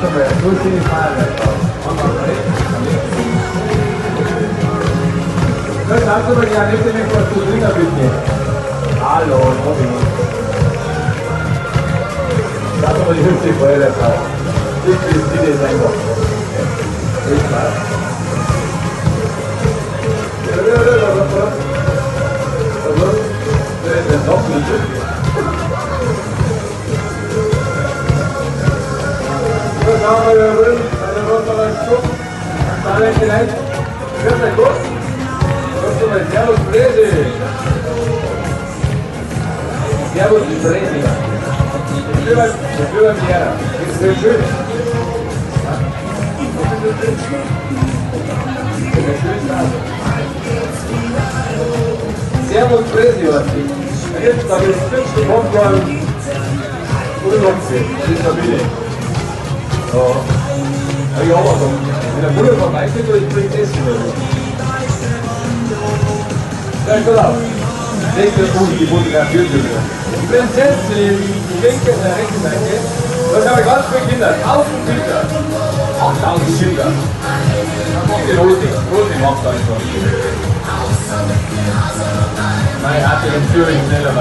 Warte mal, so ist die Fahne drauf. Das hast du mir ja nicht mehr was zu trinken, bitte. Hallo, Robin. Sag mal die Hüfte voll der Frau. Das ist die einfach. Ich weiß. Das ist noch nicht. Was haben wir da drin? Eine Rotation. Alle vielleicht. Hört mal kurz. Was du mal Servus Bresi. Servus Bresi. Ich will beim Lehrer. Das ist sehr schön. Servus Bresi, was ich. Jetzt habe ich das 5. Popcorn und noch 10. Das ist Familie. Ja. Habe ich auch was. Wenn der Mutter vorbeikommt, soll ich Prinzessin oder so. Ja, ich auf. Nächster Punkt, die fotografiert wird. Die Prinzessin, die linke und der rechte Seite. Das haben wir ganz viele Kinder. 1000 Kinder. 8000 Kinder. Dann kommt die Rosi. Rosi macht das schon. Nein, hatte den Führer nicht schneller.